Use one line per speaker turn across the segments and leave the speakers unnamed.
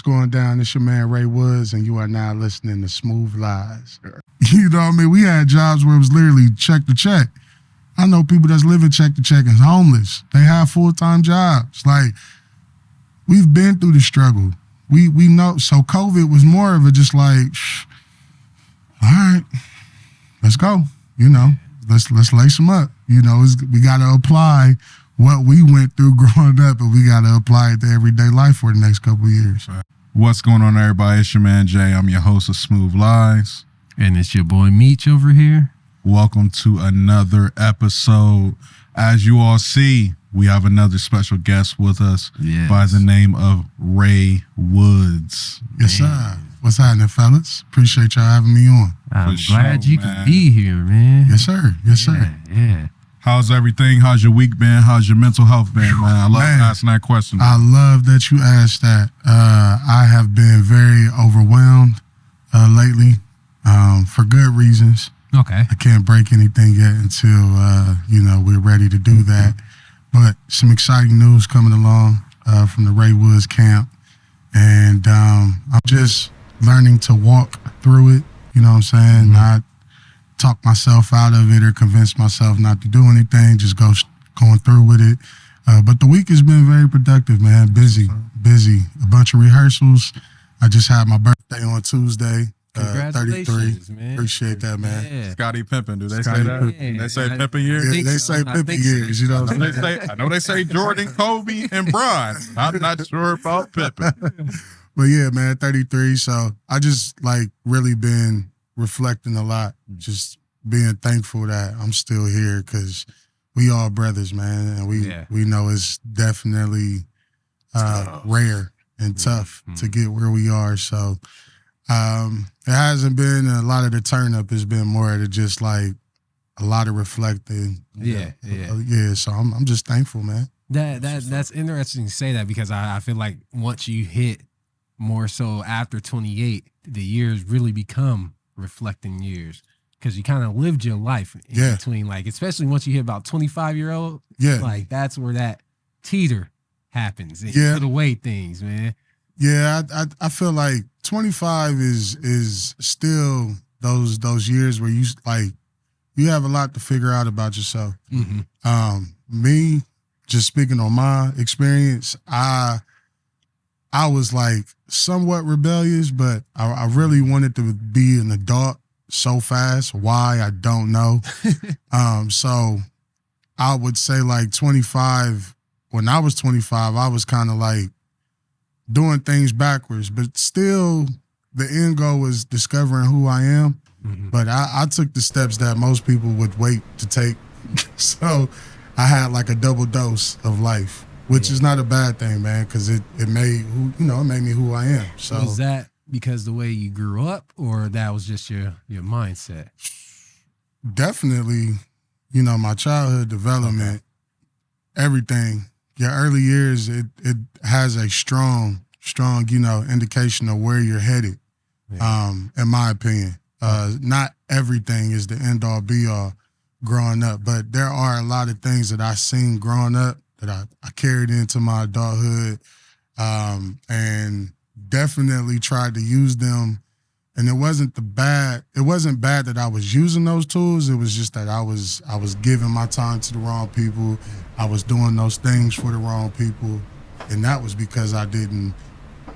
going down? It's your man Ray Woods, and you are now listening to Smooth Lies. You know what I mean? We had jobs where it was literally check to check. I know people that's living check to check and homeless. They have full-time jobs. Like, we've been through the struggle. We know. So COVID was more of a just like, all right, let's go. You know, let's lace them up. You know, we got to apply what we went through growing up, and we got to apply it to everyday life for the next couple of years.
What's going on, everybody? It's your man Jay. I'm your host of Smooth Lies.
And it's your boy Meech over here.
Welcome to another episode. As you all see, we have another special guest with us by the name of Ray Woods.
Yes, sir. What's happening, fellas? Appreciate y'all having me on.
I'm glad you could be here, man.
Yes, sir. Yes, sir.
Yeah.
How's everything? How's your week been? How's your mental health been, man? I love asking that question.
I love that you asked that. I have been very overwhelmed lately for good reasons.
Okay.
I can't break anything yet until, we're ready to do that. But some exciting news coming along from the Ray Woods camp. And I'm just learning to walk through it, you know what I'm saying? Not talk myself out of it or convince myself not to do anything, just going through with it. But the week has been very productive, man. Busy. A bunch of rehearsals. I just had my birthday on Tuesday.
Congratulations,
33.
Man.
Appreciate that, man.
Yeah.
Scotty Pimpin', do they
Scotty
say that?
Pimpin'.
They say Pimpin' years?
Yeah, they say Pimpin' years, you know what I'm saying?
I know they say Jordan, Kobe, and Bron. I'm not sure about Pippen.
But yeah, man, 33. So I just really been reflecting a lot, just being thankful that I'm still here because we all brothers, man. And we know it's definitely rare and tough to get where we are. So it hasn't been a lot of the turn up. It's been more to just a lot of reflecting.
Yeah.
So I'm just thankful, man.
That's interesting to say that because I feel like once you hit more so after 28, the years really become reflecting years because you kind of lived your life in between, especially once you hit about 25-year-old.
Yeah.
That's where that teeter happens.
Yeah.
Put away things, man.
Yeah, I feel like 25 is still those years where you have a lot to figure out about yourself.
Mm-hmm.
Me, just speaking on my experience, I was somewhat rebellious, but I really wanted to be an adult so fast. Why, I don't know. So I would say 25, when I was 25, I was kind of doing things backwards, but still the end goal was discovering who I am. Mm-hmm. But I took the steps that most people would wait to take. So I had a double dose of life, which is not a bad thing, man, because it made me who I am. So
was that because the way you grew up, or that was just your mindset?
Definitely, my childhood development, everything. Your early years, it has a strong, indication of where you're headed. In my opinion, not everything is the end all be all growing up, but there are a lot of things that I seen growing up that I carried into my adulthood, and definitely tried to use them. And it wasn't bad that I was using those tools. It was just that I was giving my time to the wrong people. I was doing those things for the wrong people. And that was because I didn't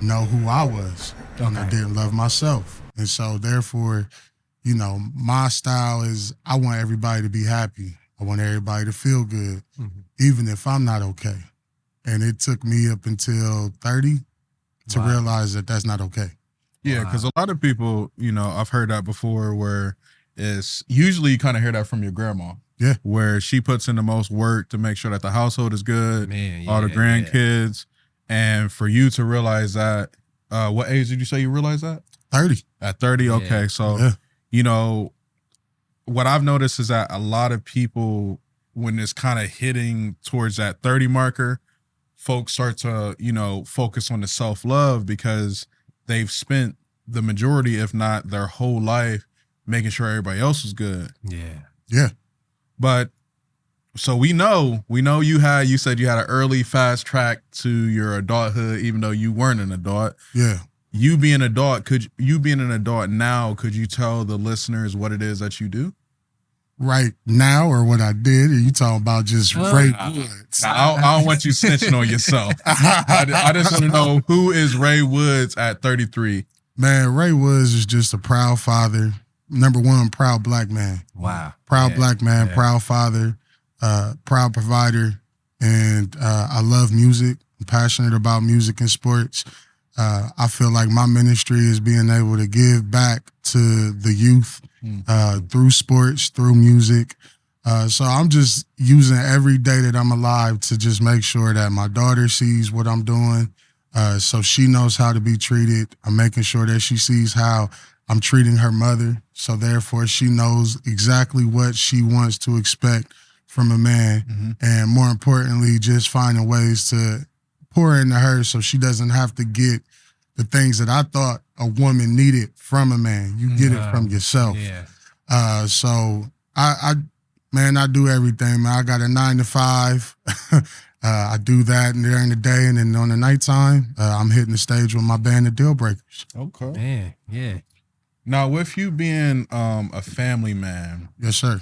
know who I was. Okay. And I didn't love myself. And so therefore, my style is I want everybody to be happy. I want everybody to feel good, even if I'm not okay. And it took me up until 30 to realize that that's not okay.
Yeah, because a lot of people, I've heard that before where it's usually you kind of hear that from your grandma.
Yeah.
Where she puts in the most work to make sure that the household is good, all the grandkids. And for you to realize that, what age did you say you realized that?
30.
At 30, okay. So, what I've noticed is that a lot of people, when it's kind of hitting towards that 30 marker, folks start to, focus on the self-love because they've spent the majority, if not their whole life, making sure everybody else is good.
Yeah.
Yeah.
But So we know you said you had an early fast track to your adulthood, even though you weren't an adult.
Yeah.
You being an adult, could you tell the listeners what it is that you do?
Right now, or what I did? Are you talking about just Ray Woods?
I don't want you snitching on yourself. I just want to know, who is Ray Woods at 33?
Man, Ray Woods is just a proud father. Number one, proud black man.
Wow.
Proud black man, proud father, proud provider. And I love music. I'm passionate about music and sports. I feel like my ministry is being able to give back to the youth through sports, through music. So I'm just using every day that I'm alive to just make sure that my daughter sees what I'm doing, so she knows how to be treated. I'm making sure that she sees how I'm treating her mother, so therefore she knows exactly what she wants to expect from a man. And more importantly, just finding ways to pour into her so she doesn't have to get the things that I thought a woman needed from a man. You get it from yourself.
Yeah.
So I do everything, man. I got a 9 to 5. I do that during the day, and then on the nighttime, I'm hitting the stage with my band, The Deal Breakers.
Okay.
Man, yeah.
Now, with you being a family man,
Yes, sir.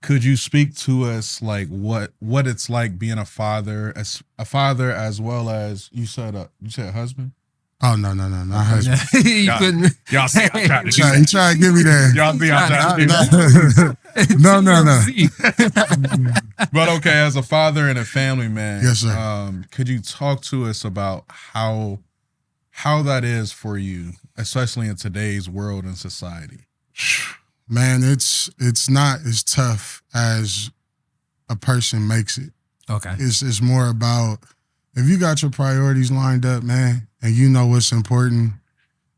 could you speak to us like what it's like being a father, as well as you said husband?
Oh, no, not husband.
You couldn't.
Y'all see, I'm trying to do
He tried to give me that.
Y'all see, I'm trying to do
No.
But okay, as a father and a family man,
Yes, sir.
Could you talk to us about how that is for you, especially in today's world and society?
Man, it's not as tough as a person makes it.
Okay.
It's more about, if you got your priorities lined up, man, and you know what's important,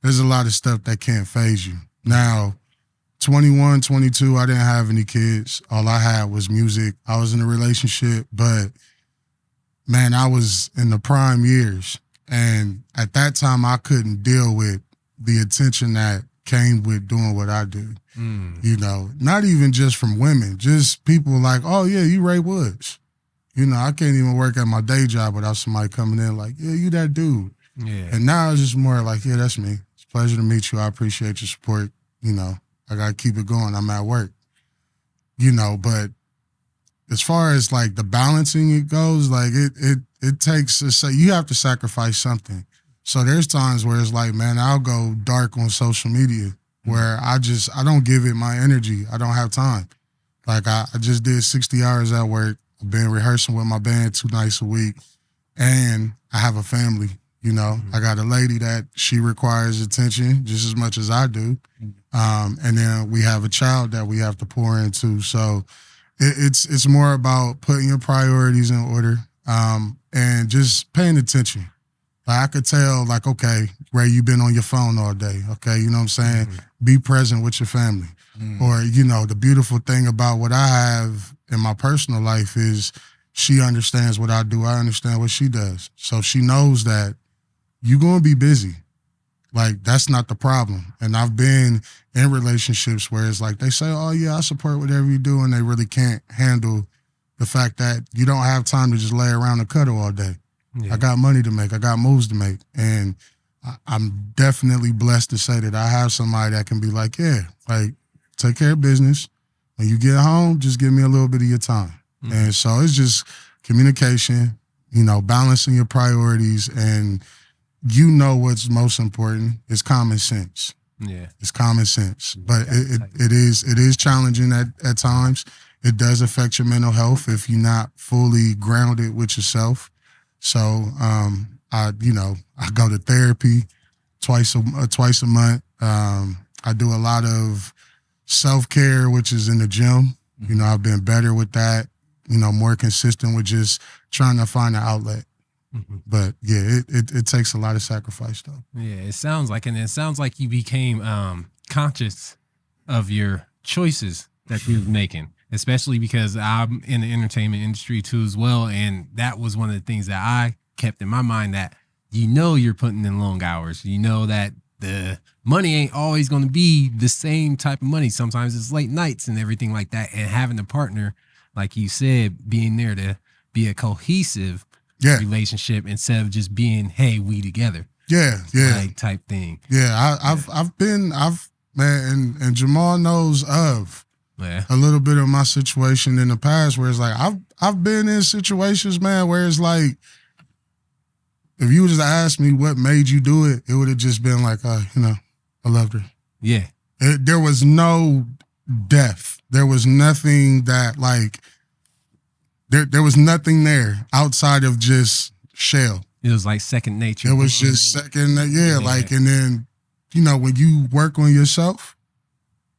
there's a lot of stuff that can't phase you. Now, 21, 22, I didn't have any kids. All I had was music. I was in a relationship, but man, I was in the prime years. And at that time, I couldn't deal with the attention that came with doing what I do. You know, not even just from women, just people like, oh, yeah, you Ray Woods. You know, I can't even work at my day job without somebody coming in like, yeah, you that dude.
Yeah.
And now it's just more like, yeah, that's me. It's a pleasure to meet you. I appreciate your support. You know, I got to keep it going. I'm at work. You know, but as far as like the balancing it goes, like it takes, you have to sacrifice something. So there's times where it's like, man, I'll go dark on social media where I don't give it my energy. I don't have time. Like I just did 60 hours at work. I've been rehearsing with my band 2 nights a week, and I have a family. You know, I got a lady that she requires attention just as much as I do. And then we have a child that we have to pour into. So it's more about putting your priorities in order, and just paying attention. Like I could tell, like, okay, Ray, you've been on your phone all day. Okay, you know what I'm saying? Be present with your family. Or, you know, the beautiful thing about what I have in my personal life is she understands what I do. I understand what she does. So she knows that you're going to be busy. Like, that's not the problem. And I've been in relationships where it's like they say, oh, yeah, I support whatever you do, and they really can't handle the fact that you don't have time to just lay around and cuddle all day. Yeah. I got money to make. I got moves to make. And I'm definitely blessed to say that I have somebody that can be like, yeah, like, take care of business. When you get home, just give me a little bit of your time. And so it's just communication, you know, balancing your priorities, and you know what's most important is common sense. Yeah. It's common sense. But it is challenging at times. It does affect your mental health if you're not fully grounded with yourself. So I go to therapy twice a month. I do a lot of self-care, which is in the gym. You know, I've been better with that, you know, more consistent with just trying to find an outlet. But yeah, it takes a lot of sacrifice though.
Yeah, it sounds like you became conscious of your choices that you were making, especially because I'm in the entertainment industry too as well. And that was one of the things that I kept in my mind, that, you know, you're putting in long hours. You know that the money ain't always going to be the same type of money. Sometimes it's late nights and everything like that. And having a partner like you said, being there to be a cohesive
Yeah.
relationship instead of just being, hey, we together.
Yeah.
Like type thing.
Yeah. Man, and Jamal knows of a little bit of my situation in the past where it's like I've been in situations, man, where it's like if you just asked me what made you do it, it would have just been like, I loved her.
Yeah.
There was no depth. There was nothing that like there was nothing there outside of just shell.
It was like second nature.
It was just second, like, and then, when you work on yourself,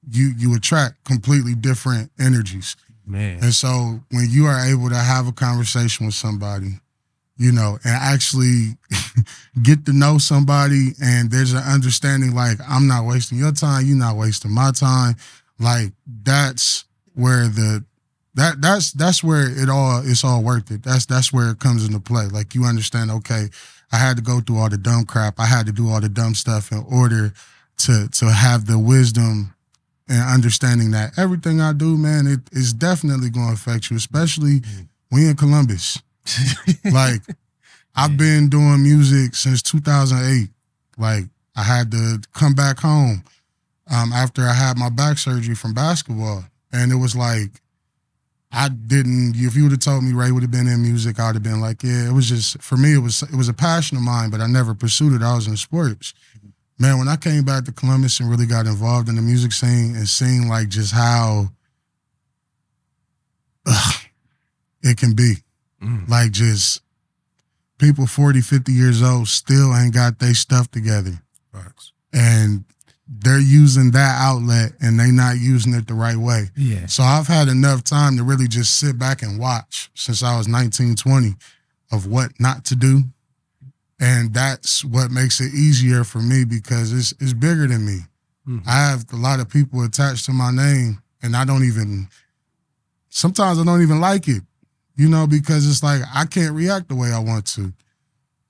you attract completely different energies.
Man.
And so when you are able to have a conversation with somebody, and actually get to know somebody, and there's an understanding like, I'm not wasting your time, you're not wasting my time. Like that's where that's where it's all worth it. That's where it comes into play. Like you understand, okay, I had to go through all the dumb crap. I had to do all the dumb stuff in order to have the wisdom and understanding that everything I do, man, it is definitely going to affect you, especially when you're in Columbus. Like, I've been doing music since 2008. Like, I had to come back home after I had my back surgery from basketball. And it was like, if you would have told me Ray would have been in music, I would have been like, yeah, it was just, for me, it was a passion of mine, but I never pursued it. I was in sports. Man, when I came back to Columbus and really got involved in the music scene and seeing like just how it can be. Like just people 40, 50 years old still ain't got their stuff together.
Facts.
And they're using that outlet and they not using it the right way.
Yeah.
So I've had enough time to really just sit back and watch since I was 19, 20 of what not to do. And that's what makes it easier for me because it's bigger than me. Mm-hmm. I have a lot of people attached to my name and sometimes I don't even like it, because it's like I can't react the way I want to.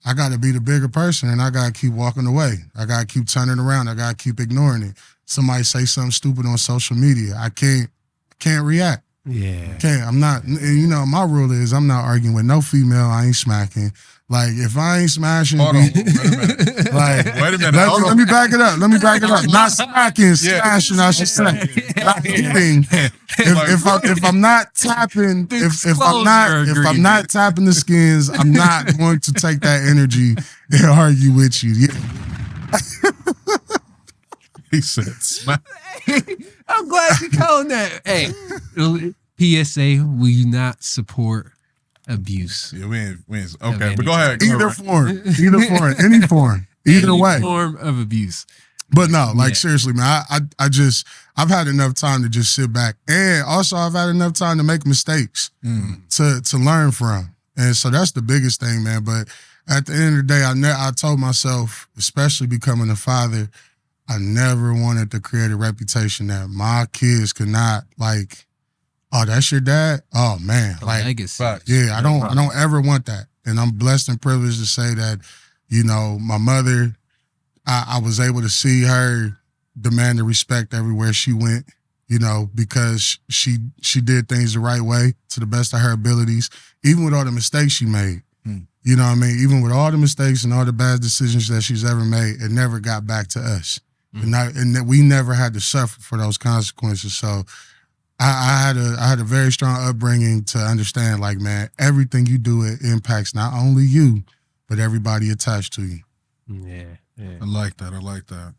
I got to be the bigger person and I got to keep walking away. I got to keep turning around. I got to keep ignoring it. Somebody say something stupid on social media. I can't react.
Yeah.
I'm not, and my rule is I'm not arguing with no female. I ain't smacking. Like, if I ain't smashing,
hold on, wait a minute.
Like,
wait a minute.
Let me back it up. Not smacking, smashing, I should say. Not hitting. If I'm not tapping, if I'm not tapping the skins, I'm not going to take that energy and argue with you. Yeah.
He said smack.
I'm glad you called that. Hey, PSA, will you not support abuse?
Yeah, we ain't okay, but go ahead.
Either form, any form, either way.
Form of abuse.
But no, seriously, man, I've had enough time to just sit back. And also I've had enough time to make mistakes to learn from. And so that's the biggest thing, man. But at the end of the day, I told myself, especially becoming a father, I never wanted to create a reputation that my kids could not like, oh, that's your dad? Oh man.
Legacy.
Yeah, I don't ever want that. And I'm blessed and privileged to say that, my mother, I was able to see her demand the respect everywhere she went, because she did things the right way to the best of her abilities, even with all the mistakes she made. You know what I mean? Even with all the mistakes and all the bad decisions that she's ever made, it never got back to us. And that we never had to suffer for those consequences. So I had a very strong upbringing to understand, like, man, everything you do, it impacts not only you, but everybody attached to you.
Yeah.
I like that.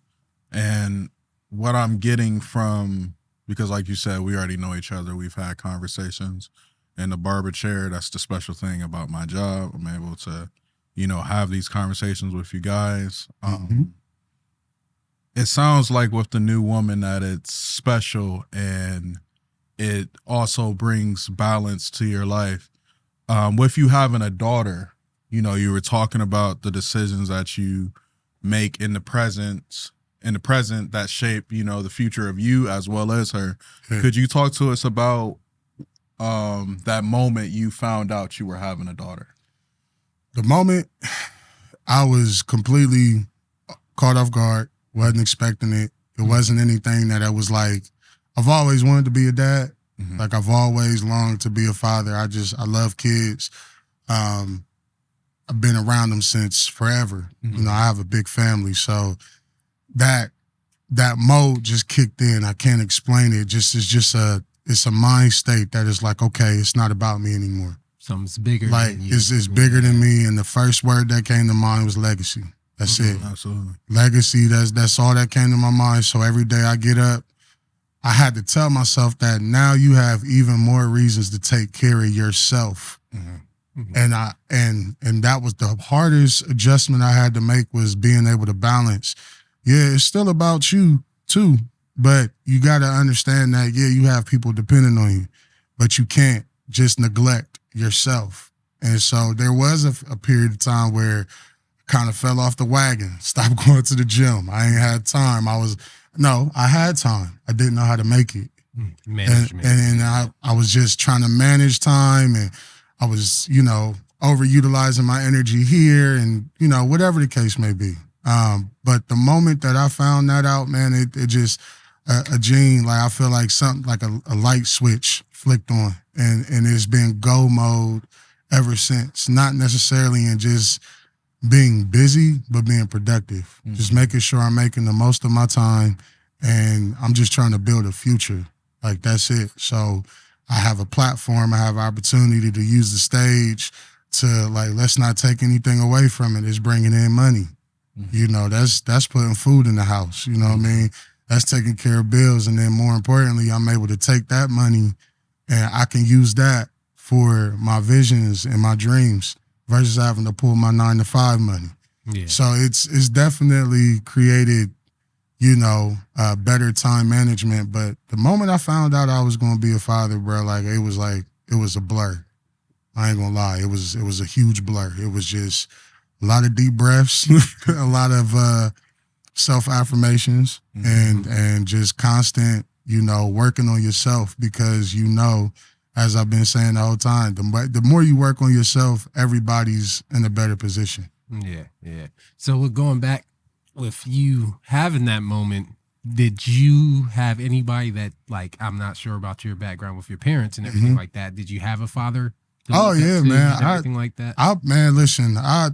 And what I'm getting from, because like you said, we already know each other. We've had conversations in the barber chair. That's the special thing about my job. I'm able to, have these conversations with you guys. It sounds like with the new woman that it's special and it also brings balance to your life. With you having a daughter, you were talking about the decisions that you make in the present that shape, the future of you as well as her. Could you talk to us about that moment you found out you were having a daughter?
The moment I was completely caught off guard, wasn't expecting it. It wasn't anything that I was like, I've always wanted to be a dad,
Mhm.
Like I've always longed to be a father. I love kids. I've been around them since forever.
Mhm.
You know, I have a big family, so that mode just kicked in. I can't explain it. It's a mind state that is like, okay, it's not about me anymore.
Something's bigger
Like
than you.
it's bigger than me. And the first word that came to mind was legacy. That's it.
Absolutely.
Legacy. That's all that came to my mind. So every day I get up, I had to tell myself that now you have even more reasons to take care of yourself. And and that was the hardest adjustment I had to make, was being able to balance. Yeah, it's still about you too, but you got to understand that, yeah, you have people depending on you, but you can't just neglect yourself. And so there was a period of time where I kind of fell off the wagon, stopped going to the gym. I ain't had time. I had time. I didn't know how to make it.
Management.
And I was just trying to manage time, and I was, overutilizing my energy here, and, whatever the case may be. But the moment that I found that out, man, it just, a gene, like I feel like something, like a light switch flicked on, and it's been go mode ever since. Not necessarily in just being busy, but being productive. Just making sure I'm making the most of my time, and I'm just trying to build a future. Like, that's it. So I have a platform. I have opportunity to use the stage to, like, let's not take anything away from it. It's bringing in money. That's putting food in the house. You know what I mean? That's taking care of bills. And then more importantly, I'm able to take that money and I can use that for my visions and my dreams versus having to pull my 9-to-5 money.
Yeah.
So it's definitely created, better time management. But the moment I found out I was going to be a father, bro, it was a blur. I ain't gonna lie. It was a huge blur. It was just a lot of deep breaths, a lot of self-affirmations, and just constant, working on yourself, because, as I've been saying the whole time, the more you work on yourself, everybody's in a better position.
Yeah. So with going back, with you having that moment, did you have anybody that, like, I'm not sure about your background with your parents and everything like that. Did you have a father?
Oh yeah, man.
Everything like that.
Listen, I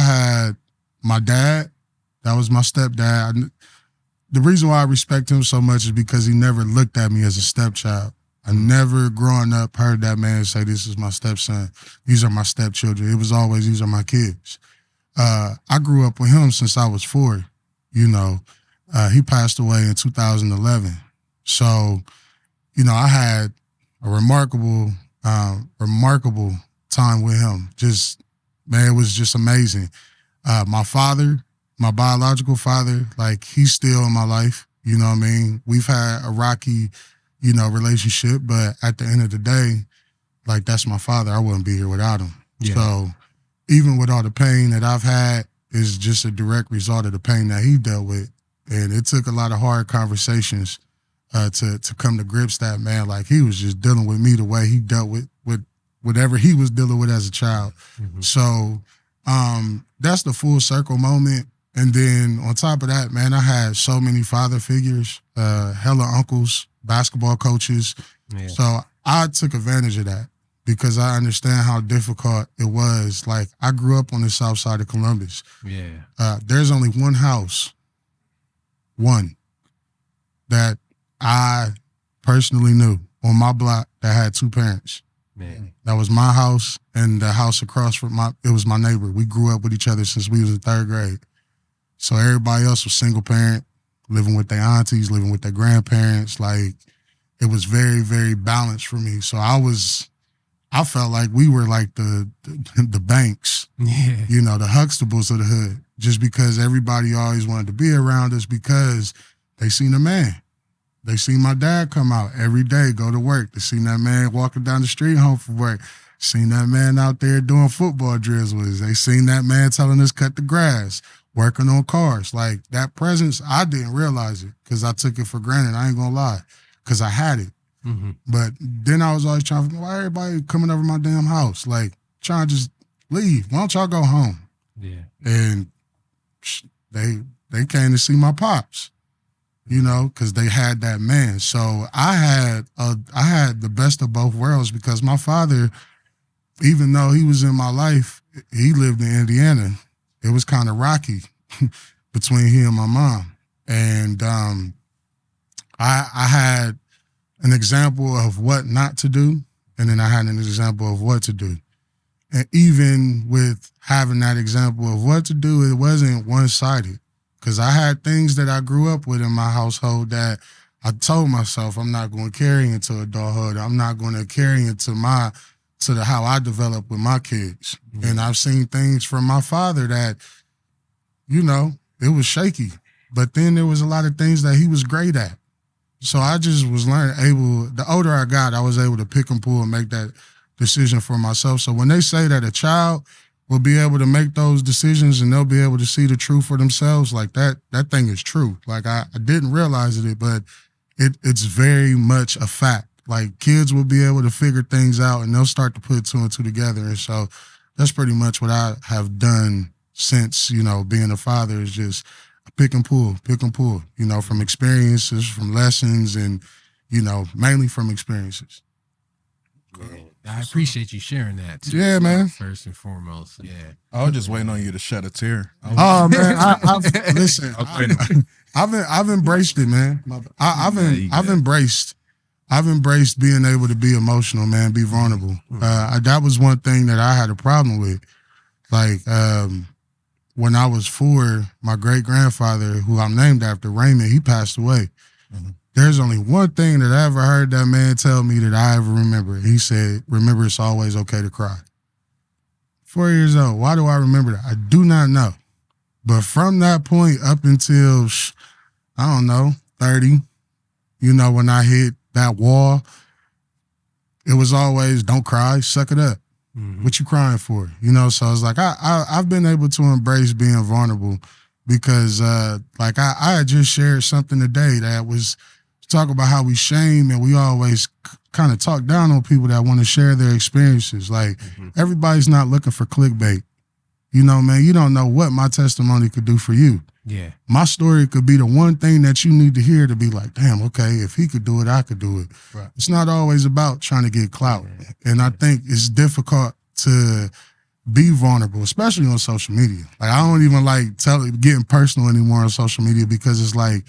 had my dad. That was my stepdad. The reason why I respect him so much is because he never looked at me as a stepchild. I never, growing up, heard that man say, "This is my stepson. These are my stepchildren." It was always, "These are my kids." I grew up with him since I was 4. He passed away in 2011. So, I had a remarkable time with him. Just, man, it was just amazing. My father, my biological father, like, he's still in my life. You know what I mean? We've had a rocky, relationship, but at the end of the day, like, that's my father. I wouldn't be here without him.
Yeah.
So even with all the pain that I've had, is just a direct result of the pain that he dealt with. And it took a lot of hard conversations to come to grips that, man, like, he was just dealing with me the way he dealt with whatever he was dealing with as a child. So that's the full circle moment. And then on top of that, man, I had so many father figures, hella uncles, basketball coaches.
Yeah.
So I took advantage of that because I understand how difficult it was. Like, I grew up on the south side of Columbus.
Yeah.
There's only one house, that I personally knew on my block that had 2 parents.
Man.
That was my house, and the house across from it was my neighbor. We grew up with each other since we was in 3rd grade. So everybody else was single parent, living with their aunties, living with their grandparents. Like, it was very, very balanced for me. So I felt like we were like the Banks,
Yeah.
the Huxtables of the hood, just because everybody always wanted to be around us because they seen a man. They seen my dad come out every day, go to work. They seen that man walking down the street home from work. Seen that man out there doing football drills with us. They seen that man telling us cut the grass, working on cars. Like, that presence, I didn't realize it because I took it for granted. I ain't gonna lie, because I had it. But then I was always trying to, why everybody coming over my damn house? Like, trying to just leave. Why don't y'all go home?
Yeah.
And they came to see my pops. you know, because they had that man. So I had the best of both worlds because my father, even though he was in my life, he lived in Indiana. It was kind of rocky between he and my mom. And I had an example of what not to do, and then I had an example of what to do. And even with having that example of what to do, it wasn't one-sided. Because I had things that I grew up with in my household that I told myself I'm not going to carry into adulthood. I'm not going to carry into how I develop with my kids. Mm-hmm. And I've seen things from my father that, you know, it was shaky. But then there was a lot of things that he was great at. So I just was the older I got, I was able to pick and pull and make that decision for myself. So when they say that a child will be able to make those decisions and they'll be able to see the truth for themselves, like that thing is true. Like I didn't realize it, but it's very much a fact. Like kids will be able to figure things out and they'll start to put two and two together. And so that's pretty much what I have done since, you know, being a father is just pick and pull, you know, from experiences, from lessons, and, you know, mainly from experiences.
Yeah. I appreciate you sharing that too.
Yeah, man.
First and foremost, yeah.
I was just waiting on you to shed a tear.
Oh man, I've embraced it, man. I've embraced being able to be emotional, man, be vulnerable. That was one thing that I had a problem with. Like when I was 4, my great grandfather, who I'm named after, Raymond, he passed away. Mm-hmm. There's only one thing that I ever heard that man tell me that I ever remember. He said, "Remember, it's always okay to cry." 4 years old. Why do I remember that? I do not know. But from that point up until, I don't know, 30, you know, when I hit that wall, it was always, don't cry, suck it up. Mm-hmm. What you crying for? You know, so it's like I've been able to embrace being vulnerable because like I had just shared something today that was talk about how we shame and we always kind of talk down on people that want to share their experiences. Like everybody's not looking for clickbait. You know, man, you don't know what my testimony could do for you. Yeah. My story could be the one thing that you need to hear to be like, damn, okay, if he could do it, I could do it. Right. It's not always about trying to get clout. And I think it's difficult to be vulnerable, especially on social media. Like I don't even like getting personal anymore on social media because it's like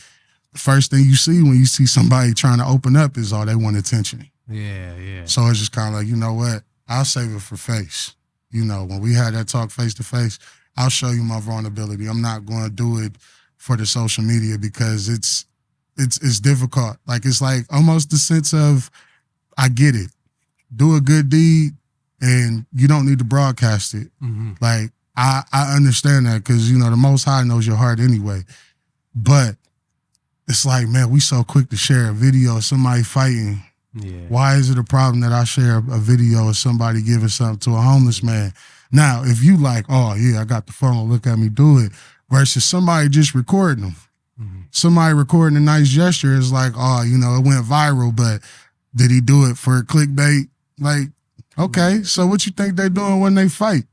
the first thing you see when you see somebody trying to open up is, they want attention. Yeah. So it's just kind of like, you know what? I'll save it for face. You know, when we had that talk face to face, I'll show you my vulnerability. I'm not going to do it for the social media because it's difficult. Like it's like almost the sense of, I get it. Do a good deed and you don't need to broadcast it. Mm-hmm. Like I understand that because, you know, the Most High knows your heart anyway. But it's like, man, we so quick to share a video of somebody fighting. Yeah. Why is it a problem that I share a video of somebody giving something to a homeless man? Now, if you like, oh, yeah, I got the phone, look at me do it, versus somebody just recording them. Mm-hmm. Somebody recording a nice gesture is like, oh, you know, it went viral, but did he do it for clickbait? Like, okay, so what you think they're doing when they fight?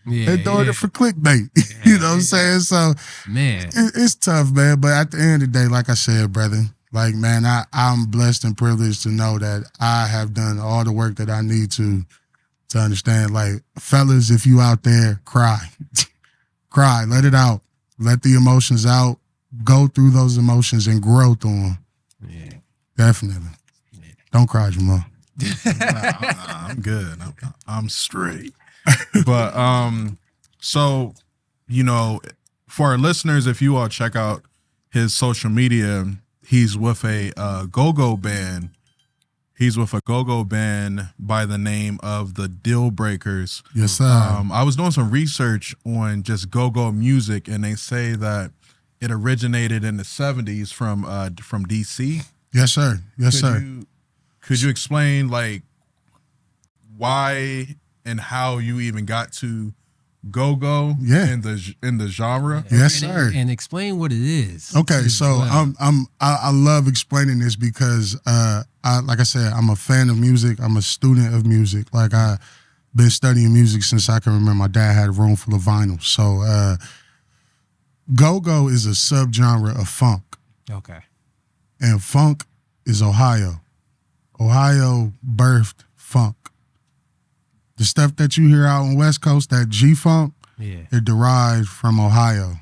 They're doing it for clickbait. You know what I'm saying? So, man, it's tough, man. But at the end of the day, like I said, brother, like, man, I'm blessed and privileged to know that I have done all the work that I need to understand. Like, fellas, if you out there, cry. Cry. Let it out. Let the emotions out. Go through those emotions and grow through them. Yeah. Definitely. Yeah. Don't cry, Jamal.
I'm good. I'm straight. But so, you know, for our listeners, if you all check out his social media, he's with a go-go band. He's with a go-go band by the name of the Deal Breakers.
Yes, sir.
I was doing some research on just go-go music, and they say that it originated in the 70s from DC.
Yes, sir. Yes, sir.
Could you explain, like, why and how you even got to go-go in the genre?
Yes, sir.
And explain what it is.
Okay, so I love explaining this because like I said, I'm a fan of music. I'm a student of music. Like I've been studying music since I can remember. My dad had a room full of vinyl. So go-go is a subgenre of funk.
Okay.
And funk is Ohio. Ohio birthed funk. The stuff that you hear out on West Coast, that G-funk, it derived from Ohio.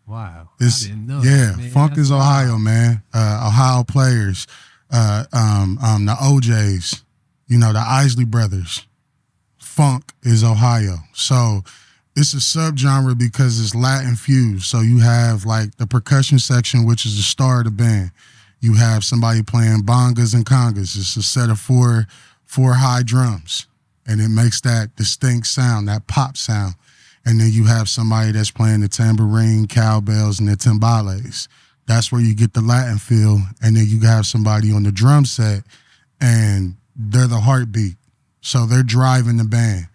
Wow.
I didn't know that, man. Funk is Ohio, man. Ohio players, the OJs, the Isley Brothers. Funk is Ohio. So it's a subgenre because it's Latin fused. So you have like the percussion section, which is the star of the band. You have somebody playing bongas and congas. It's a set of four high drums, and it makes that distinct sound, that pop sound. And then you have somebody that's playing the tambourine, cowbells, and the timbales. That's where you get the Latin feel. And then you have somebody on the drum set, and they're the heartbeat. So they're driving the band.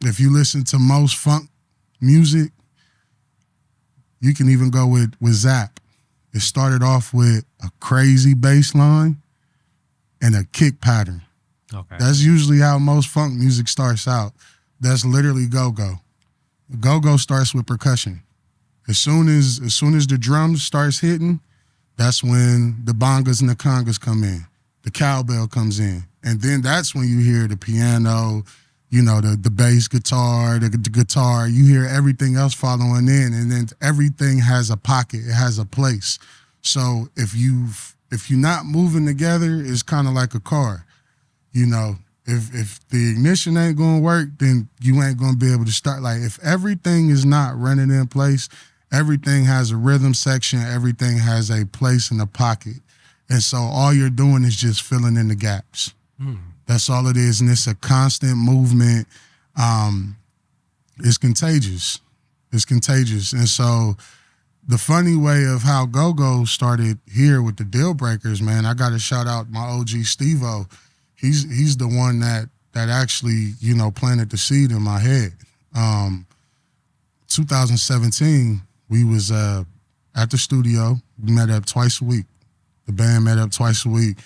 If you listen to most funk music, you can even go with Zap. It started off with a crazy bass line and a kick pattern.
Okay.
That's usually how most funk music starts out. That's literally go-go. Go-go starts with percussion. As soon as the drums starts hitting, that's when the bongas and the congas come in. The cowbell comes in. And then that's when you hear the piano, the bass guitar, the guitar. You hear everything else following in, and then everything has a pocket. It has a place. So if you're not moving together, it's kind of like a car. If the ignition ain't going to work, then you ain't going to be able to start. Like if everything is not running in place, everything has a rhythm section, everything has a place in the pocket. And so all you're doing is just filling in the gaps. That's all it is. And it's a constant movement. It's contagious. It's contagious. And so the funny way of how go-go started here with the Deal Breakers, man, I got to shout out my OG Steve-O. He's the one that actually, planted the seed in my head. 2017, we was at the studio. We met up twice a week. The band met up twice a week.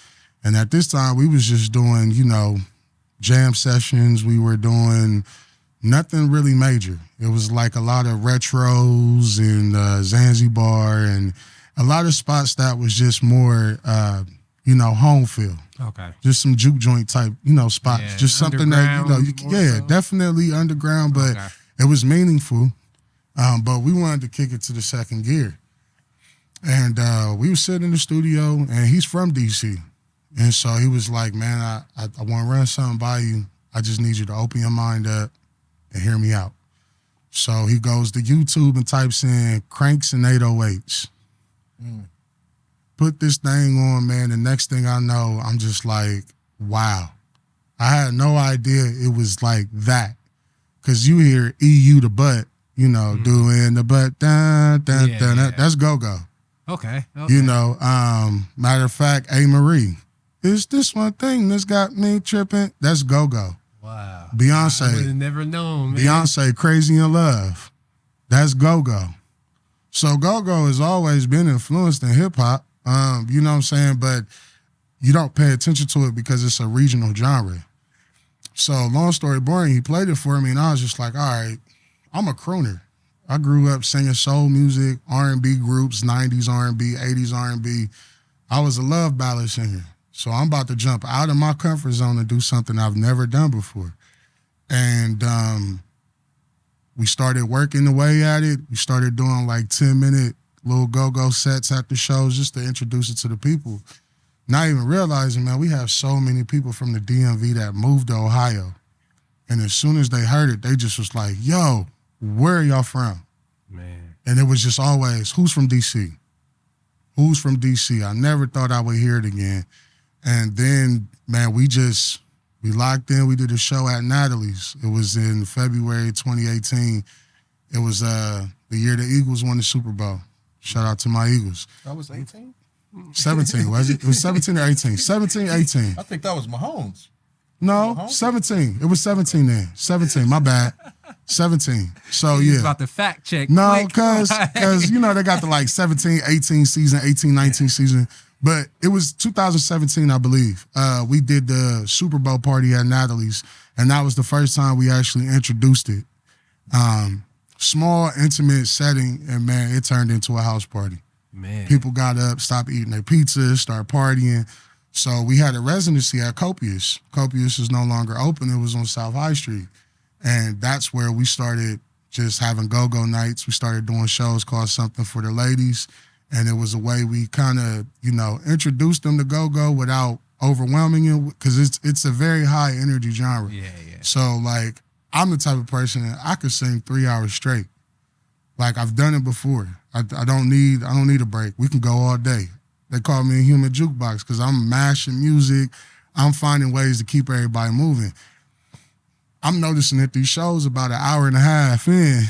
And at this time, we was just doing, jam sessions. We were doing nothing really major. It was like a lot of retros and Zanzibar and a lot of spots that was just more, home feel.
Okay.
Just some juke joint type, spots.
Yeah,
just something that, definitely underground, but it was meaningful. But we wanted to kick it to the second gear. And we were sitting in the studio, and he's from D.C., and so he was like, man, I want to run something by you. I just need you to open your mind up and hear me out. So he goes to YouTube and types in cranks and 808s. Put this thing on, man. The next thing I know, I'm just like, wow. I had no idea it was like that. Because you hear EU the butt, doing the butt, dun, dun, dun, dun. That's go-go.
Okay.
Matter of fact, A. Marie. Is this one thing that's got me tripping? That's go-go.
Wow.
Beyonce.
I would have never known, man.
Beyonce, Crazy in Love. That's go-go. So go-go has always been influenced in hip-hop, you know what I'm saying? But you don't pay attention to it because it's a regional genre. So long story boring, he played it for me, and I was just like, all right, I'm a crooner. I grew up singing soul music, R&B groups, 90s R&B, 80s R&B. I was a love ballad singer. So I'm about to jump out of my comfort zone and do something I've never done before. And we started working away at it. We started doing like 10-minute little go-go sets after shows just to introduce it to the people. Not even realizing, man, we have so many people from the DMV that moved to Ohio. And as soon as they heard it, they just was like, yo, where are y'all from?
Man.
And it was just always, who's from D.C.? Who's from D.C.? I never thought I would hear it again. And then, man, we locked in. We did a show at Natalie's. It was in February 2018. It was the year the Eagles won the Super Bowl. Shout out to my Eagles.
That was 18?
17, was it? It was 17 or 18. 17, 18.
I think that was Mahomes.
No, 17. It was 17 then. 17, my bad. 17. So,
He was
yeah.
about to fact check.
No,
quick.
because they got the like 17, 18 season, 18, 19 season. But it was 2017, I believe. We did the Super Bowl party at Natalie's, and that was the first time we actually introduced it. Small, intimate setting, and man, it turned into a house party.
Man.
People got up, stopped eating their pizza, started partying. So we had a residency at Copious. Copious is no longer open. It was on South High Street. And that's where we started just having go-go nights. We started doing shows called Something for the Ladies. And it was a way we kind of, introduced them to go-go without overwhelming it, because it's a very high energy genre.
Yeah.
So, like, I'm the type of person that I could sing 3 hours straight. Like, I've done it before. I don't need a break. We can go all day. They call me a human jukebox because I'm mashing music. I'm finding ways to keep everybody moving. I'm noticing at these shows about an hour and a half in,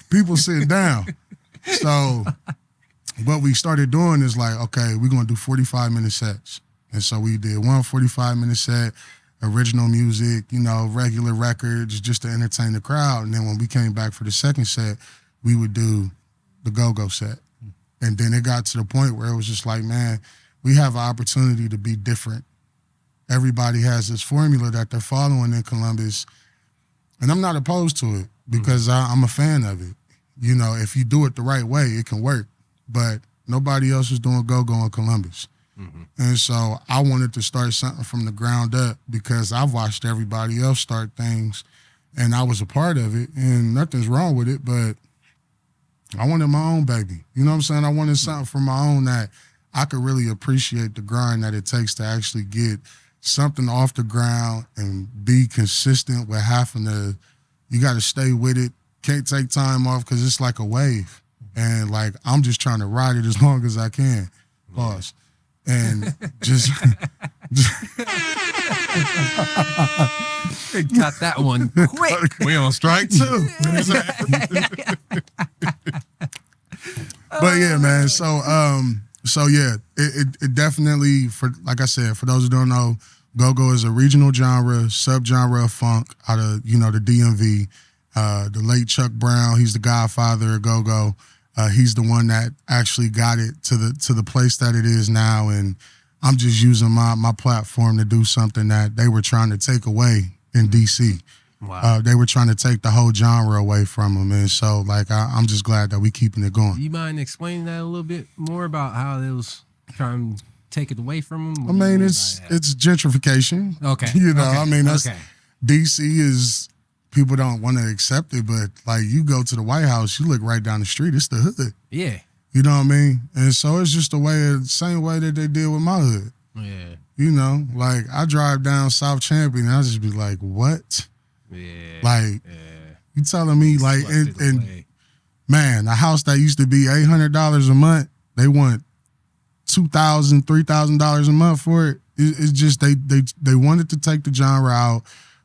people sit down. So what we started doing is like, okay, we're going to do 45-minute sets. And so we did one 45-minute set, original music, regular records, just to entertain the crowd. And then when we came back for the second set, we would do the go-go set. And then it got to the point where it was just like, man, we have an opportunity to be different. Everybody has this formula that they're following in Columbus, and I'm not opposed to it because I'm a fan of it. If you do it the right way, it can work. But nobody else is doing go-go in Columbus. Mm-hmm. And so I wanted to start something from the ground up because I've watched everybody else start things, and I was a part of it, and nothing's wrong with it, but I wanted my own baby. You know what I'm saying? I wanted something for my own that I could really appreciate the grind that it takes to actually get something off the ground and be consistent with having to, you got to stay with it. Can't take time off because it's like a wave. And like, I'm just trying to ride it as long as I can. Pause. And just
got that one quick.
We on strike too.
But yeah, man. So yeah, it definitely, like I said, for those who don't know, go-go is a regional genre, subgenre of funk out of the DMV. The late Chuck Brown, he's the godfather of go-go. He's the one that actually got it to the place that it is now, and I'm just using my platform to do something that they were trying to take away in DC.
Wow.
They were trying to take the whole genre away from them, and so like I'm just glad that we keeping it going.
You mind explaining that a little bit more about how they was trying to take it away from them?
I mean, it's gentrification.
Okay.
I mean, that's
okay.
DC is. People don't want to accept it, but like you go to the White House, you look right down the street, it's the hood.
Yeah.
You know what I mean? And so it's just the same way that they did with my hood.
Yeah.
Like I drive down South Champion and I just be like, what?
Yeah.
Like, you telling me like, and man, a house that used to be $800 a month, they want $2,000, $3,000 a month for it. It's just, they wanted to take the genre out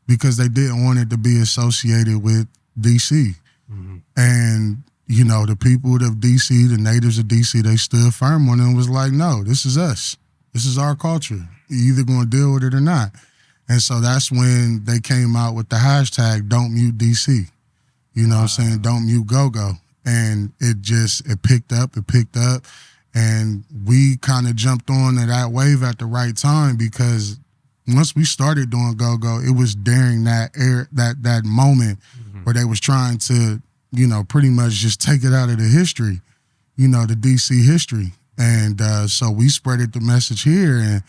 because they didn't want it to be associated with DC. Mm-hmm. And, the people of DC, the natives of DC, they stood firm on it and was like, no, this is us. This is our culture. You're either going to deal with it or not. And so that's when they came out with the hashtag Don't Mute DC. You know what I'm saying? Don't mute go-go. And it picked up. And we kind of jumped on to that wave at the right time because once we started doing go-go, it was during that moment where they was trying to, pretty much just take it out of the history, the DC history. And so we spreaded the message here. And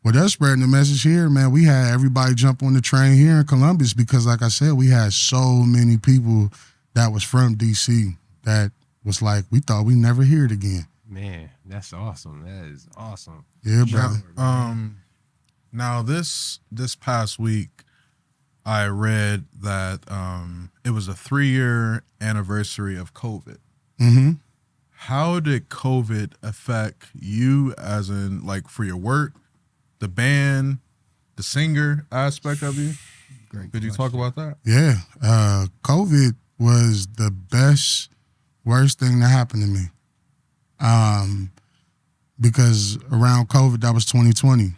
with us spreading the message here, man, we had everybody jump on the train here in Columbus because, like I said, we had so many people that was from DC that was like, we thought we'd never hear it again.
Man, that's awesome. That is awesome.
Yeah, brother.
Now, this past week, I read that it was a 3-year anniversary of COVID.
Mm-hmm.
How did COVID affect you as in, like, for your work, the band, the singer aspect of you? Could you talk about that?
Yeah. COVID was the worst thing that happened to me. Because around COVID, that was 2020.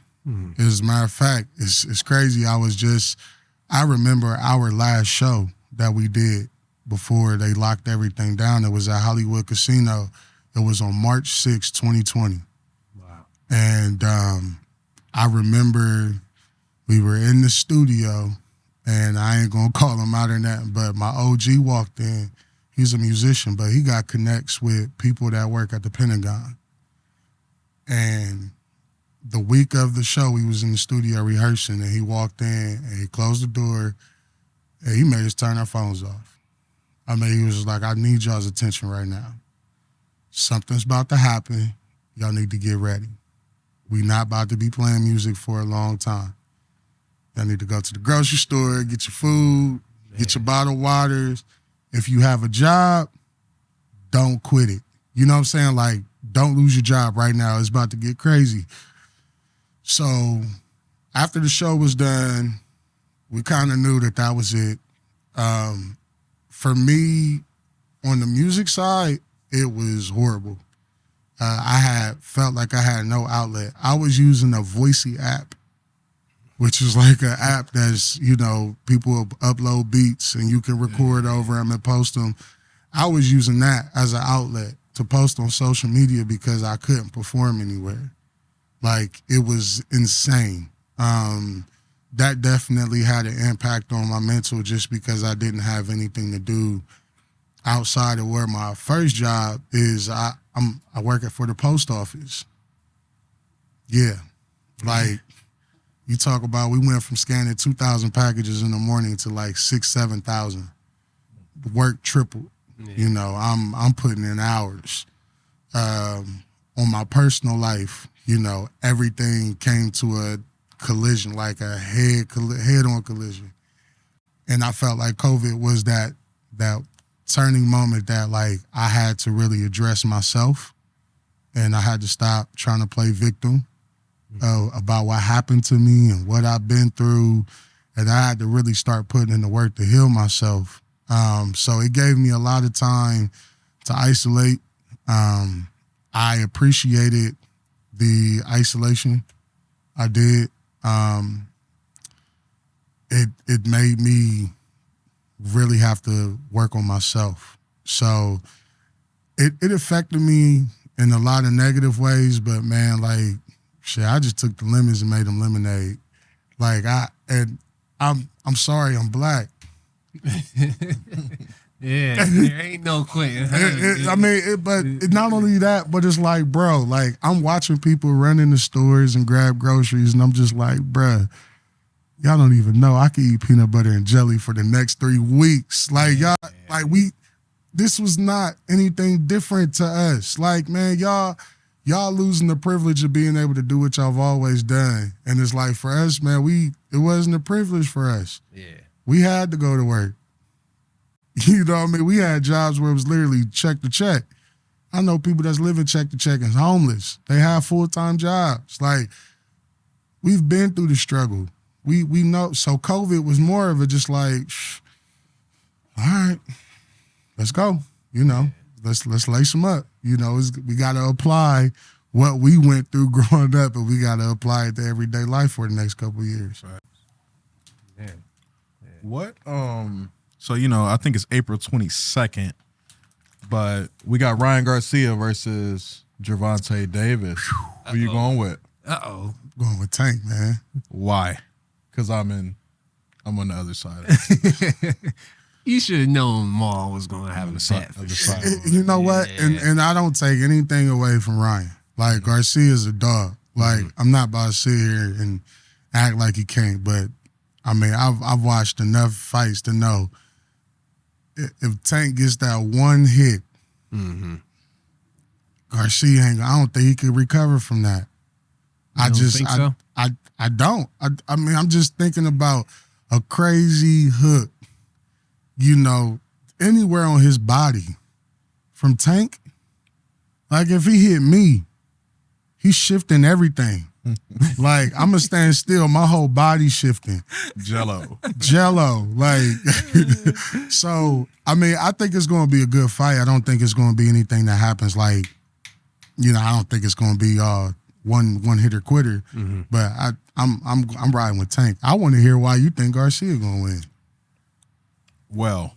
As a matter of fact, it's crazy. I remember our last show that we did before they locked everything down. It was at Hollywood Casino. It was on March 6, 2020.
Wow.
And I remember we were in the studio, and I ain't gonna call him out or nothing, but my OG walked in. He's a musician, but he got connects with people that work at the Pentagon. And the week of the show, we was in the studio rehearsing, and he walked in and he closed the door and he made us turn our phones off. I mean, he was just like, I need y'all's attention right now. Something's about to happen. Y'all need to get ready. We not about to be playing music for a long time. Y'all need to go to the grocery store, get your food, get your bottled waters. If you have a job, don't quit it. You know what I'm saying? Like, don't lose your job right now. It's about to get crazy. So after the show was done, we kind of knew that was it. For me, on the music side, it was horrible. I had felt like I had no outlet. I was using a Voicey app, which is like an app that's, people will upload beats and you can record over them and post them. I was using that as an outlet to post on social media because I couldn't perform anywhere. Like, it was insane. That definitely had an impact on my mental just because I didn't have anything to do outside of where my first job is. I work for the post office. Yeah. Like, you talk about, we went from scanning 2,000 packages in the morning to like 6,000, 7,000. Work tripled. Yeah. I'm putting in hours. On my personal life, everything came to a collision, like a head-on collision. And I felt like COVID was that turning moment that, like, I had to really address myself, and I had to stop trying to play victim about what happened to me and what I've been through, and I had to really start putting in the work to heal myself. So it gave me a lot of time to isolate. I appreciated the isolation. I did. It made me really have to work on myself. So it affected me in a lot of negative ways, but man, like, shit, I just took the lemons and made them lemonade. Like, I'm sorry, I'm black.
Yeah, there ain't no quitting.
But not only that, but it's like, bro, like, I'm watching people run in the stores and grab groceries, and I'm just like, bruh, y'all don't even know I could eat peanut butter and jelly for the next 3 weeks. Like, y'all, like, this was not anything different to us. Like, man, y'all losing the privilege of being able to do what y'all have always done. And it's like, for us, man, it wasn't a privilege for us.
Yeah.
We had to go to work. You know what I mean? We had jobs where it was literally check to check. I know people that's living check to check and homeless. They have full-time jobs. Like, we've been through the struggle. We know. So COVID was more of a just like, all right, let's go. Let's lace them up. We got to apply what we went through growing up, and we got to apply it to everyday life for the next couple of years.
Right.
Yeah.
What? So, I think it's April 22nd, but we got Ryan Garcia versus Gervonta Davis. Who you going with?
Uh-oh.
Going with Tank, man.
Why? Because I'm on the other side.
You should have known Maul was going to have a bet.
You know what? And I don't take anything away from Ryan. Like, Garcia is a dog. Like, I'm not about to sit here and act like he can't, but I mean, I've watched enough fights to know if Tank gets that one hit, Garcia I don't think he could recover from that. I don't. I mean, I'm just thinking about a crazy hook, anywhere on his body from Tank. Like, if he hit me, he's shifting everything. Like, I'm going to stand still. My whole body shifting.
Jello.
Like, so, I mean, I think it's going to be a good fight. I don't think it's going to be anything that happens like, I don't think it's going to be one hitter quitter. But I'm riding with Tank. I want to hear why you think Garcia going to win.
Well,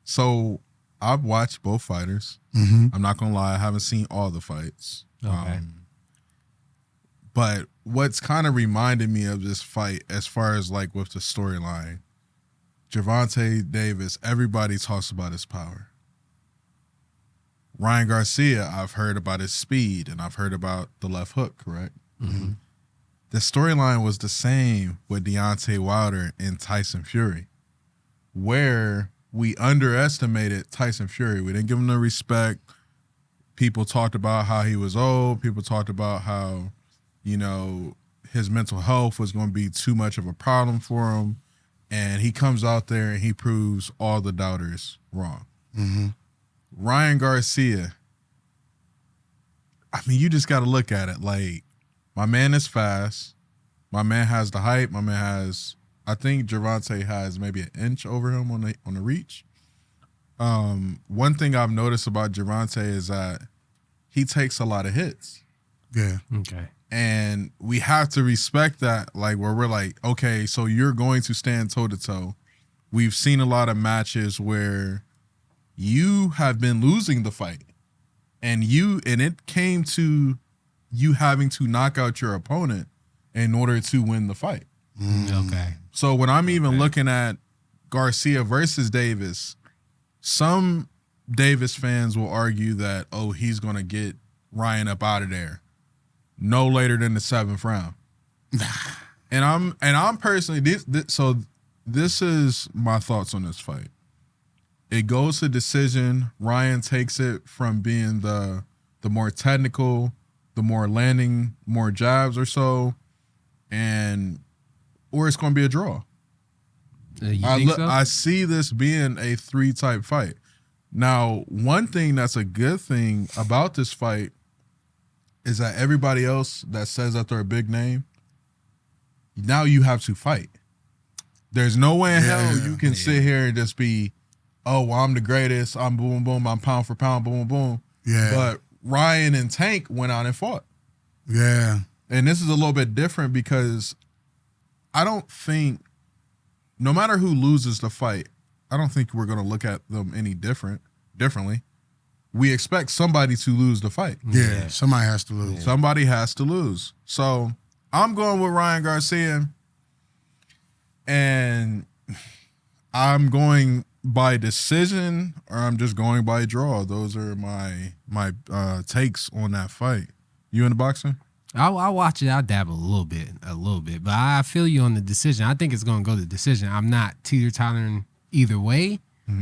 so I've watched both fighters. I'm not going to lie. I haven't seen all the fights.
Okay.
But what's kind of reminded me of this fight, as far as like with the storyline, Gervonta Davis, everybody talks about his power. Ryan Garcia, I've heard about his speed and I've heard about the left hook, correct?
Mm-hmm.
The storyline was the same with Deontay Wilder and Tyson Fury, where we underestimated Tyson Fury. We didn't give him the respect. People talked about how he was old. People talked about how, his mental health was going to be too much of a problem for him. And he comes out there and he proves all the doubters wrong.
Mm-hmm.
Ryan Garcia, I mean, you just got to look at it. Like, my man is fast. My man has the height. My man has, I think Gervonta has maybe an inch over him on the reach. One thing I've noticed about Gervonta is that he takes a lot of hits.
Yeah.
Okay.
And we have to respect that, like, where we're like, okay, so you're going to stand toe-to-toe. We've seen a lot of matches where you have been losing the fight. And it came to you having to knock out your opponent in order to win the fight.
Okay.
So when I'm even looking at Garcia versus Davis, some Davis fans will argue that, oh, he's going to get Ryan up out of there no later than the 7th round. and I'm personally this is my thoughts on this fight. It goes to decision. Ryan takes it from being the more technical, the more landing, more jabs or so, or it's going to be a draw.
You think so?
I see this being a 3-type fight. Now, one thing that's a good thing about this fight is that everybody else that says that they're a big name, now you have to fight. There's no way in hell you can sit here and just be, oh, well, I'm the greatest. I'm boom, boom. I'm pound for pound, boom, boom.
Yeah.
But Ryan and Tank went out and fought.
Yeah.
And this is a little bit different because I don't think, no matter who loses the fight, I don't think we're going to look at them any differently. We expect somebody to lose the fight.
Yeah. Somebody has to lose.
Somebody has to lose. So I'm going with Ryan Garcia, and I'm going by decision, or I'm just going by draw. Those are my takes on that fight. You in the boxing?
I'll watch it. I'll dabble a little bit. But I feel you on the decision. I think it's going to go to decision. I'm not teeter-tottering either way,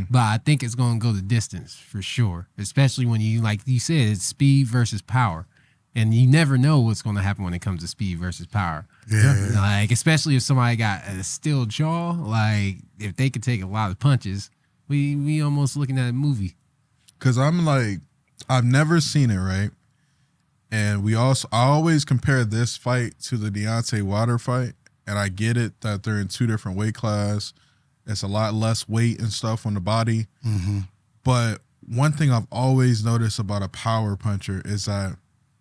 but I think it's going to go the distance for sure, especially when you, like you said, it's speed versus power. And you never know what's going to happen when it comes to speed versus power.
Yeah.
Like, especially if somebody got a steel jaw, like, if they could take a lot of punches, we almost looking at a movie.
Because I'm like, I've never seen it, right? And I always compare this fight to the Deontay Wilder fight. And I get it that they're in 2 different weight classes. It's a lot less weight and stuff on the body.
Mm-hmm.
But one thing I've always noticed about a power puncher is that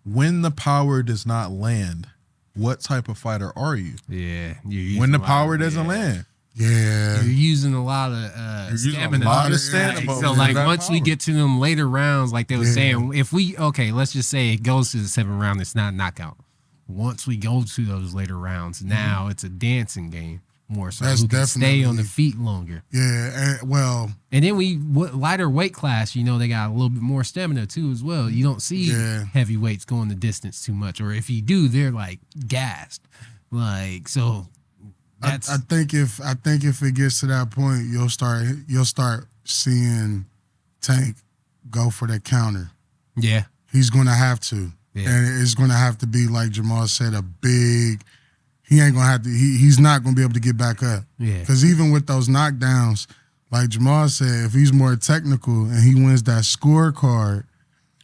when the power does not land, what type of fighter are you?
Yeah.
When the power doesn't land.
Yeah.
You're using a lot of stamina.
Stamina.
So, like, once we get to them later rounds, like they were saying, let's just say it goes to the 7th round, it's not a knockout. Once we go to those later rounds, now it's a dancing game more so.
That's
who can stay
definitely-
on the feet longer.
Yeah.
And then lighter weight class, they got a little bit more stamina too as well. You don't see heavyweights going the distance too much, or if you do, they're like gassed. Like, so that's
I think if it gets to that point, you'll start seeing Tank go for that counter.
yeah.
He's gonna have to.
Yeah.
And it's gonna have to be, like Jamal said, a big. He ain't gonna have to. He's not gonna be able to get back up.
Yeah.
Because even with those knockdowns, like Jamal said, if he's more technical and he wins that scorecard,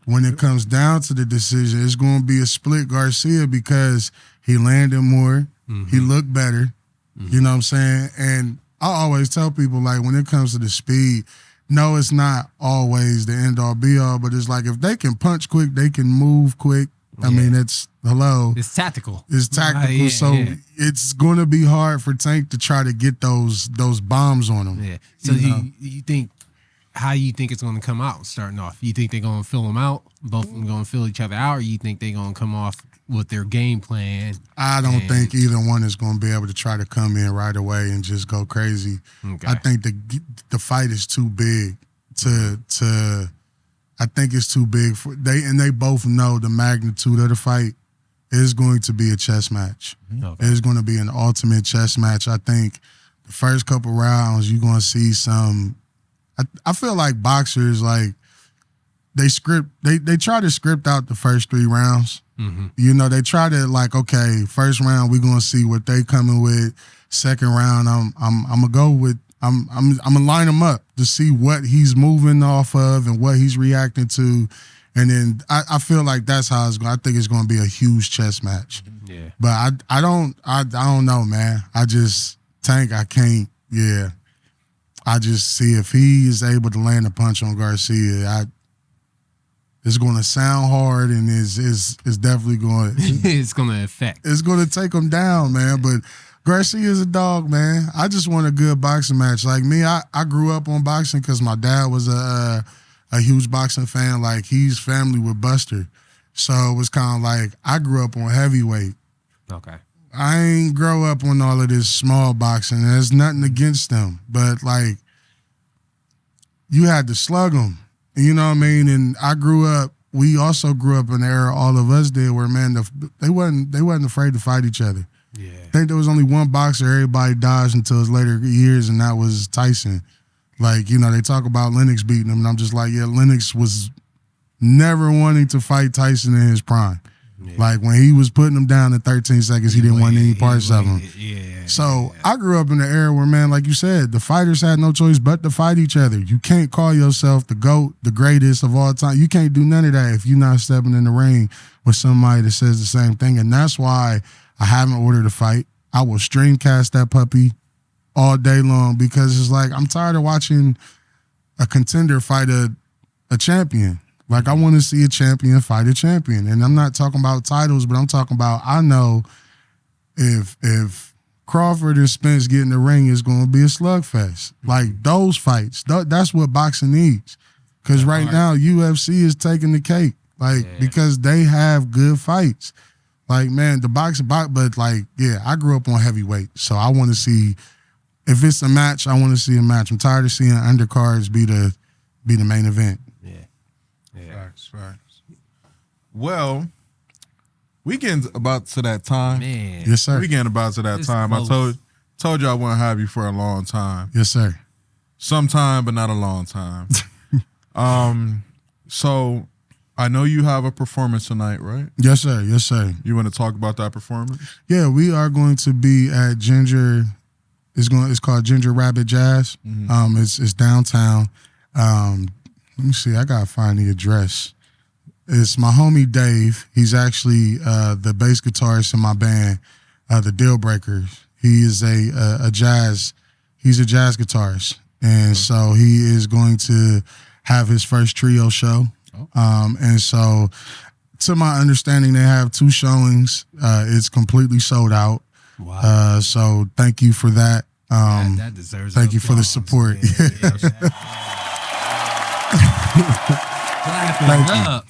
when it comes down to the decision, it's gonna be a split Garcia because he landed more, he looked better. You know what I'm saying? And I always tell people, like, when it comes to the speed, no, it's not always the end all be all, but it's like if they can punch quick, they can move quick. I mean, it's
It's tactical.
It's tactical, it's going to be hard for Tank to try to get those bombs on him.
Yeah. So you think, how you think it's going to come out starting off? You think they're going to fill them out? Both of them going to fill each other out, or you think they're going to come off with their game plan?
I don't think either one is going to be able to try to come in right away and just go crazy.
Okay.
I think the fight is too big to I think it's too big for they both know the magnitude of the fight is going to be a chess match.
Okay.
It is going to be an ultimate chess match. I think the first couple rounds you're going to see some. I feel like boxers like they try to script out the first 3 rounds.
Mm-hmm.
You know, they try to like, okay, first round we're gonna see what they coming with. Second round, I'm gonna go with I'm gonna line him up to see what he's moving off of and what he's reacting to, and then I feel like that's how it's going. I think it's gonna be a huge chess match.
Yeah.
But I don't know, man. I just Tank. I can't. Yeah. I just see if he is able to land a punch on Garcia, it's going to sound hard and is definitely going.
It's going to affect.
It's going to take him down, man. But Garcia is a dog, man. I just want a good boxing match. Like me, I grew up on boxing because my dad was a huge boxing fan. Like he's family with Buster, so it was kind of like I grew up on heavyweight.
Okay.
I ain't grow up on all of this small boxing. There's nothing against them, but like you had to slug them. You know what I mean? And I grew up. We also grew up in an era, all of us did, where man, they wasn't afraid to fight each other.
Yeah.
I think there was only one boxer everybody dodged until his later years, and that was Tyson. Like, you know, they talk about Lennox beating him, and I'm just like, yeah, Lennox was never wanting to fight Tyson in his prime. Yeah. Like when he was putting him down in 13 seconds, he didn't want any parts of him.
Yeah.
So I grew up in an era where, man, like you said, the fighters had no choice but to fight each other. You can't call yourself the GOAT, the greatest of all time. You can't do none of that if you're not stepping in the ring with somebody that says the same thing. And that's why I haven't ordered a fight. I will streamcast that puppy all day long because it's like I'm tired of watching a contender fight a champion. Like, I want to see a champion fight a champion. And I'm not talking about titles, but I'm talking about, I know if Crawford and Spence get in the ring, it's going to be a slugfest. Like, those fights, that's what boxing needs. Because right now, UFC is taking the cake. Like, because they have good fights. Like, man, the boxing, but like, yeah, I grew up on heavyweight. So I want to see, if it's a match, I want to see a match. I'm tired of seeing undercards be the main event.
Facts. Well, we getting about to that time.
Man.
Yes, sir.
We getting about to that
It's
time.
close.
I told you I wouldn't have you for a long time.
Yes, sir.
Sometime, but not a long time. So I know you have a performance tonight, right?
Yes, sir. Yes, sir.
You want to talk about that performance?
Yeah, we are going to be at Ginger. It's called Ginger Rabbit Jazz.
Mm-hmm.
It's downtown. Let me see. I gotta find the address. It's my homie Dave. He's actually the bass guitarist in my band, the Deal Breakers. He is a jazz. He's a jazz guitarist, and so he is going to have his first trio show. And so, to my understanding, they have 2 showings. It's completely sold out.
Wow.
So thank you for that.
That deserves
Thank you for the support.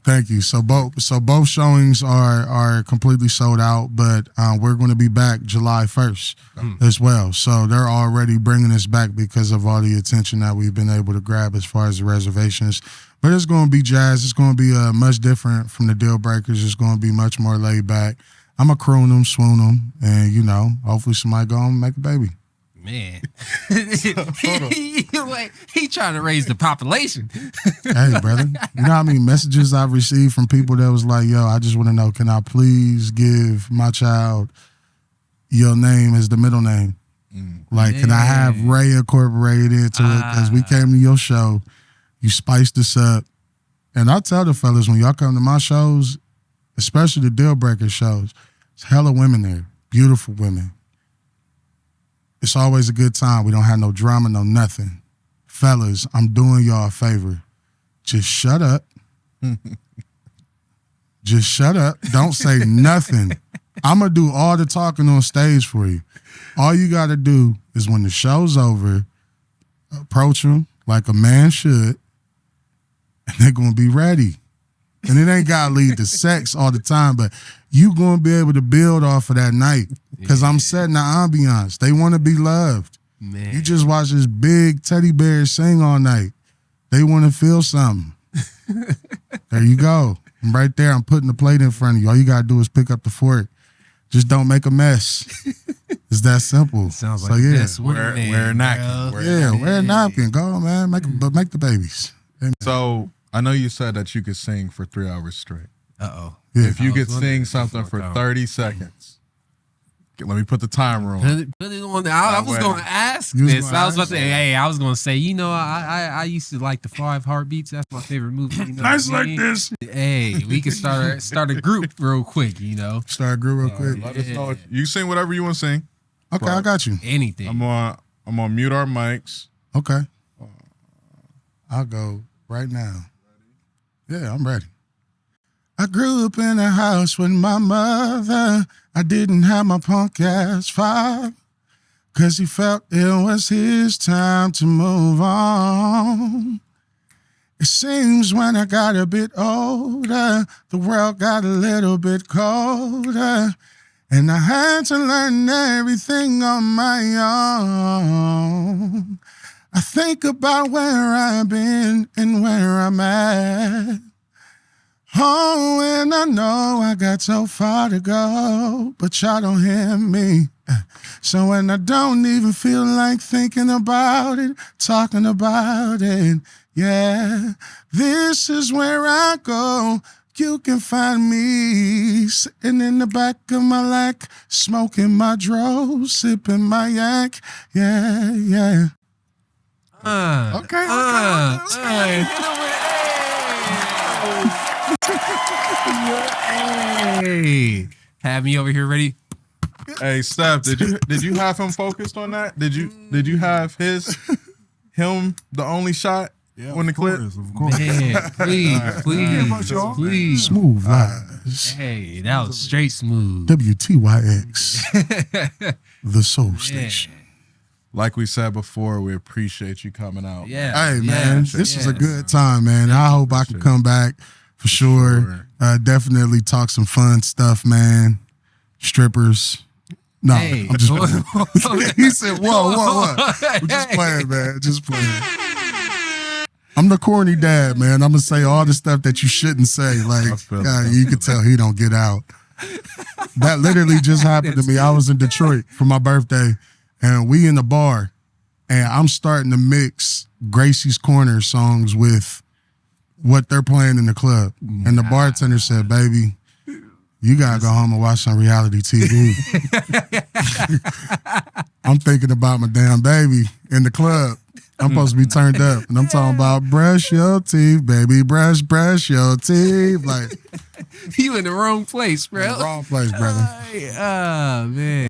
Thank you. So both showings are completely sold out, but we're going to be back July 1st as well. So they're already bringing us back because of all the attention that we've been able to grab as far as the reservations. But it's going to be jazz. It's going to be much different from the Deal Breakers. It's going to be much more laid back. I'm going to croon them, swoon them, and, you know, hopefully somebody go and make a baby.
Man. He trying to raise the population.
Hey, brother. You know how many messages I've received from people that was like, yo, I just want to know, can I please give my child your name as the middle name? Like, can I have Ray incorporated into it? Because we came to your show, you spiced us up. And I tell the fellas, when y'all come to my shows, especially the Deal Breaker shows, it's hella women there, beautiful women. It's always a good time. We don't have no drama, no nothing. Fellas, I'm doing y'all a favor. Just shut up. Just shut up. Don't say nothing. I'm going to do all the talking on stage for you. All you got to do is when the show's over, approach them like a man should, and they're going to be ready. And it ain't got to lead to sex all the time, but you going to be able to build off of that night because I'm setting the ambiance. They want to be loved.
Man.
You just watch this big teddy bear sing all night. They want to feel something. There you go. I'm right there. I'm putting the plate in front of you. All you gotta do is pick up the fork. Just don't make a mess. It's that simple.
Sounds
so,
like
yeah.
this.
Wear a napkin.
Wear a napkin. Go on, man. Make the babies. Amen.
So I know you said that you could sing for 3 hours straight.
Uh-oh.
Yeah.
If you could sing something for 30 seconds, let me put the timer on.
Put it on. I was going to ask
You was
this.
gonna
I was about
ask
to say, hey, I was going to say, you know, I used to like the 5 Heartbeats. That's my favorite movie. You know
Nice
what I
like
mean?
this.
Hey, we can start a group real quick, you know.
Start a group real quick.
Let us know. You sing whatever you want to sing.
Okay, I got you.
Anything.
I'm on mute our mics.
Okay. I'll go right now. Yeah, I'm ready. I grew up in a house with my mother. I didn't have my punk ass father, 'cause he felt it was his time to move on. It seems when I got a bit older, the world got a little bit colder, and I had to learn everything on my own. I think about where I've been and where I'm at. Oh, and I know I got so far to go, but y'all don't hear me. So when I don't even feel like thinking about it, talking about it, yeah, this is where I go. You can find me sitting in the back of my lack, smoking my dro, sipping my yak, yeah, yeah. Okay.
Hey, have me over here ready.
Hey, Steph, did you have him focused on that? Did you have him the only shot on the clip?
Of course.
Man, please.
Smooth vibes.
Hey, that was straight smooth.
WTYX, the Soul Station.
Like we said before, we appreciate you coming out.
Yeah.
Hey, man, this is a
yes.
good time, man. I hope I can come back for sure. Definitely talk some fun stuff, man. Strippers. No,
Hey.
I'm just playing. He said, whoa. I'm just playing, man. Just playing. I'm the corny dad, man. I'm going to say all the stuff that you shouldn't say. Like, God, you can tell he don't get out. That literally just happened to me. I was in Detroit for my birthday, and we in the bar, and I'm starting to mix Gracie's Corner songs with what they're playing in the club. And the bartender said, baby, you got to go home and watch some reality TV. I'm thinking about my damn baby in the club. I'm supposed to be turned up. And I'm talking about brush your teeth, baby, brush your teeth. Like,
You in the wrong place, bro.
in the wrong place, brother.
Oh, man.